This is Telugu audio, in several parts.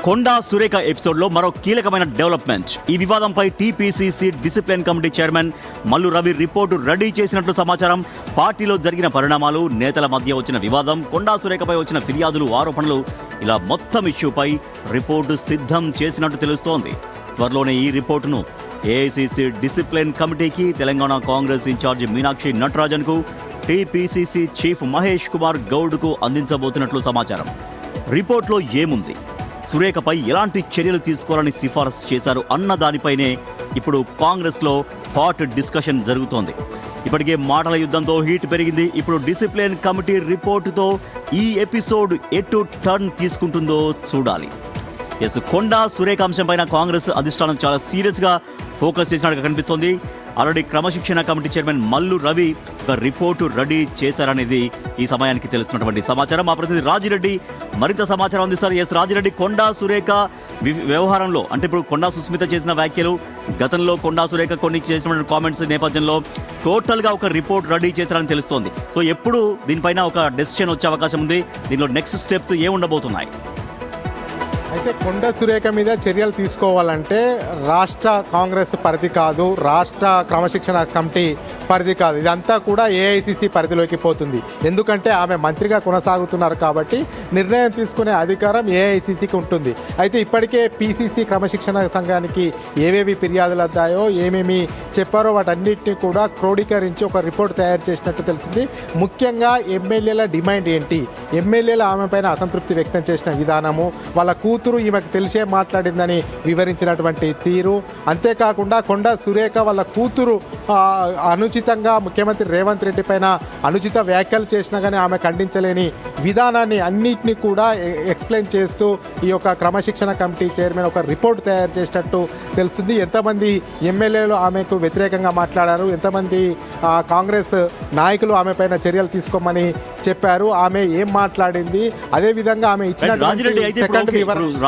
కొండా సురేఖ ఎపిసోడ్లో మరో కీలకమైన డెవలప్మెంట్. ఈ వివాదంపై TPCC discipline committee chairman Mallu Ravi report ready చేసినట్లు సమాచారం. పార్టీలో జరిగిన పరిణామాలు, నేతల మధ్య వచ్చిన వివాదం, కొండా సురేఖపై వచ్చిన ఫిర్యాదులు, ఆరోపణలు, ఇలా మొత్తం ఇష్యూపై రిపోర్టు సిద్ధం చేసినట్టు తెలుస్తోంది. త్వరలోనే ఈ రిపోర్టును ఏఐసీసీ డిసిప్లిన్ కమిటీకి, తెలంగాణ కాంగ్రెస్ ఇన్ఛార్జి మీనాక్షి నటరాజన్కు, టీపీసీసీ చీఫ్ మహేష్ కుమార్ గౌడ్కు అందించబోతున్నట్లు సమాచారం. రిపోర్ట్లో ఏముంది, సురేఖపై ఎలాంటి చర్యలు తీసుకోవాలని సిఫారసు చేశారు అన్న దానిపైనే ఇప్పుడు కాంగ్రెస్లో హాట్ డిస్కషన్ జరుగుతోంది. ఇప్పటికే మాటల యుద్ధంతో హీట్ పెరిగింది. ఇప్పుడు డిసిప్లిన్ కమిటీ రిపోర్టుతో ఈ ఎపిసోడ్ ఎటు టర్న్ తీసుకుంటుందో చూడాలి. కొండా సురేఖ అంశంపైన కాంగ్రెస్ అధిష్టానం చాలా సీరియస్గా ఫోకస్ చేసినట్టుగా కనిపిస్తోంది. ఆల్రెడీ క్రమశిక్షణ కమిటీ చైర్మన్ మల్లు రవి ఒక రిపోర్టు రెడీ చేశారనేది ఈ సమయానికి తెలుస్తున్నటువంటి సమాచారం. మా ప్రతినిధి రాజిరెడ్డి మరింత సమాచారం అందిస్తారు. రాజిరెడ్డి, కొండా సురేఖ వ్యవహారంలో అంటే ఇప్పుడు కొండా సుస్మిత చేసిన వ్యాఖ్యలు, గతంలో కొండా సురేఖ కొన్ని చేసినటువంటి కామెంట్స్ నేపథ్యంలో టోటల్గా ఒక రిపోర్ట్ రెడీ చేశారని తెలుస్తోంది. సో ఎప్పుడు దీనిపైన ఒక డెసిషన్ వచ్చే అవకాశం ఉంది? దీనిలో నెక్స్ట్ స్టెప్స్ ఏముండబోతున్నాయి? అయితే కొండా సురేఖ మీద చర్యలు తీసుకోవాలంటే రాష్ట్ర కాంగ్రెస్ పరిధి కాదు, రాష్ట్ర క్రమశిక్షణ కమిటీ పరిధి కాదు, ఇదంతా కూడా ఏఐసిసి పరిధిలోకి పోతుంది. ఎందుకంటే ఆమె మంత్రిగా కొనసాగుతున్నారు కాబట్టి నిర్ణయం తీసుకునే అధికారం ఏఐసిసికి ఉంటుంది. అయితే ఇప్పటికే పీసీసీ క్రమశిక్షణ సంఘానికి ఏవేవి ఫిర్యాదులు అందాయో, ఏమేమి చెప్పారో వాటన్నిటిని కూడా క్రోడీకరించి ఒక రిపోర్ట్ తయారు చేసినట్టు తెలిసింది. ముఖ్యంగా ఎమ్మెల్యేల డిమాండ్ ఏంటి, ఎమ్మెల్యేలు ఆమె పైన అసంతృప్తి వ్యక్తం చేసిన విధానము, వాళ్ళ కూతురు ఈమెకు తెలిసే మాట్లాడిందని వివరించినటువంటి తీరు, అంతేకాకుండా కొండా సురేఖ వాళ్ళ కూతురు అనుచితంగా ముఖ్యమంత్రి రేవంత్ రెడ్డి పైన అనుచిత వ్యాఖ్యలు చేసినా కానీ ఆమె ఖండించలేని విధానాన్ని అన్నిటినీ కూడా ఎక్స్ప్లెయిన్ చేస్తూ ఈ యొక్క క్రమశిక్షణ కమిటీ చైర్మన్ ఒక రిపోర్ట్ తయారు చేసినట్టు తెలుస్తుంది. ఎంతమంది ఎమ్మెల్యేలు ఆమెకు వ్యతిరేకంగా మాట్లాడారు, ఎంతమంది కాంగ్రెస్ నాయకులు ఆమె పైన చర్యలు తీసుకోమని చెప్పారు, ఆమె ఏం మాట్లాడింది, అదేవిధంగా ఆమె ఇచ్చిన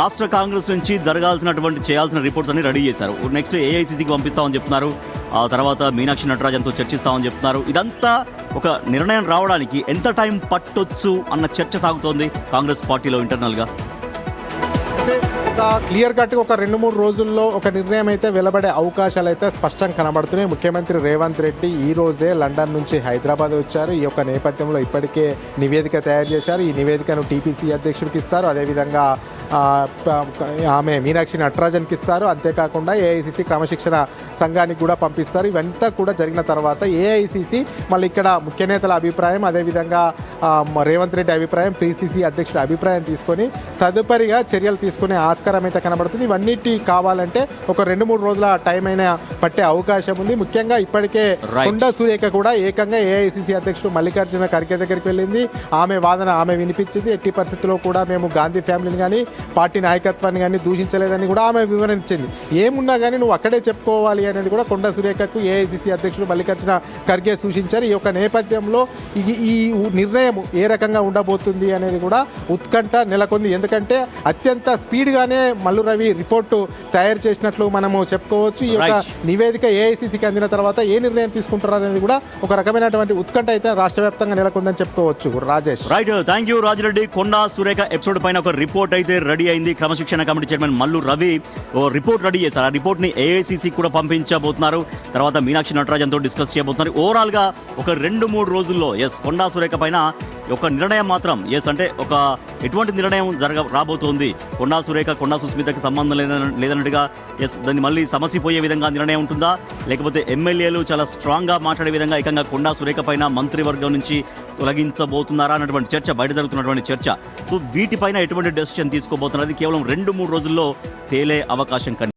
రాష్ట్ర కాంగ్రెస్ నుంచి జరగాల్సినటువంటి చేయాల్సిన రిపోర్ట్స్ అన్ని రెడీ చేశారు. నెక్స్ట్ ఏఐసీసీకి పంపిస్తామని చెప్తున్నారు. ఆ తర్వాత మీనాక్షి నటరాజన్తో చర్చిస్తామని చెప్తున్నారు. ఇదంతా ఒక నిర్ణయం రావడానికి ఎంత టైం పట్టొచ్చు అన్న చర్చ సాగుతోంది కాంగ్రెస్ పార్టీలో ఇంటర్నల్గా. క్లియర్ కట్గా ఒక 2-3 రోజుల్లో ఒక నిర్ణయం అయితే వెలువడే అవకాశాలు అయితే స్పష్టంగా కనబడుతున్నాయి. ముఖ్యమంత్రి రేవంత్ రెడ్డి ఈ రోజే లండన్ నుంచి హైదరాబాద్ వచ్చారు. ఈ యొక్క నేపథ్యంలో ఇప్పటికే నివేదిక తయారు చేశారు. ఈ నివేదికను టీపీసీ అధ్యక్షుడికి ఇస్తారు, అదేవిధంగా ఆమె మీనాక్షి నటరాజన్కి ఇస్తారు, అంతేకాకుండా ఏఐసిసి క్రమశిక్షణ సంఘానికి కూడా పంపిస్తారు. ఇవంతా కూడా జరిగిన తర్వాత ఏఐసిసి మళ్ళీ ఇక్కడ ముఖ్య నేతల అభిప్రాయం, అదేవిధంగా రేవంత్ రెడ్డి అభిప్రాయం, పీసీసీ అధ్యక్షుడి అభిప్రాయం తీసుకొని తదుపరిగా చర్యలు తీసుకునే ఆస్కారం అయితే కనబడుతుంది. ఇవన్నిటి కావాలంటే ఒక 2-3 రోజుల టైం అయినా పట్టే అవకాశం ఉంది. ముఖ్యంగా ఇప్పటికే కొండా సురేఖ కూడా ఏకంగా ఏఐసిసి అధ్యక్షుడు మల్లికార్జున ఖర్గే దగ్గరికి వెళ్ళింది. ఆమె వాదన ఆమె వినిపించింది. ఎట్టి పరిస్థితుల్లో కూడా మేము గాంధీ ఫ్యామిలీని కానీ పార్టీ నాయకత్వాన్ని కానీ దూషించలేదని కూడా ఆమె వివరించింది. ఏమున్నా కానీ నువ్వు అక్కడే చెప్పుకోవాలి అనేది కూడా కొండా సురేఖకు ఏఐసిసి అధ్యక్షుడు మల్లికార్జున ఖర్గే సూచించారు. ఈ యొక్క నేపథ్యంలో ఈ నిర్ణయం ఏ రకంగా ఉండబోతుంది అనేది కూడా ఉత్కంఠ నెలకొంది. ఎందుకంటే అత్యంత స్పీడ్గానే మల్లు రవి రిపోర్టు తయారు చేసినట్లు మనము చెప్పుకోవచ్చు. ఈ యొక్క నివేదిక ఏఐసిసికి అందిన తర్వాత ఏ నిర్ణయం తీసుకుంటారు అనేది కూడా ఒక రకమైనటువంటి ఉత్కంఠ అయితే రాష్ట్ర వ్యాప్తంగా నెలకొందని చెప్పుకోవచ్చు. Rajesh, right, thank you Rajireddy. Konda Surekha episode పైన ఒక రిపోర్ట్ అయితే రెడీ అయింది. క్రమశిక్షణ కమిటీ చైర్మన్ మల్లు రవి ఓ రిపోర్ట్ రెడీ చేశారు. ఆ రిపోర్ట్ ని ఏఐసిసి కూడా పంపించబోతున్నారు. తర్వాత మీనాక్షి నటరాజన్తో డిస్కస్ చేయబోతున్నారు. ఓవరాల్ గా ఒక 2-3 రోజుల్లో కొండా సురేఖ పైన ఒక నిర్ణయం మాత్రం అంటే ఒక ఎటువంటి నిర్ణయం రాబోతోంది, కొండా సురేఖ కొండా సుస్మితకి సంబంధం లేదన్నట్టుగా దాన్ని మళ్ళీ సమసిపోయే విధంగా నిర్ణయం ఉంటుందా, లేకపోతే ఎమ్మెల్యేలు చాలా స్ట్రాంగ్గా మాట్లాడే విధంగా ఏకంగా కొండా సురేఖ పైన మంత్రివర్గం నుంచి తొలగించబోతున్నారా అన్నటువంటి చర్చ, బయట జరుగుతున్నటువంటి చర్చ. సో వీటిపైన ఎటువంటి డెసిషన్ తీసుకోబోతున్నది కేవలం 2-3 రోజుల్లో తేలే అవకాశం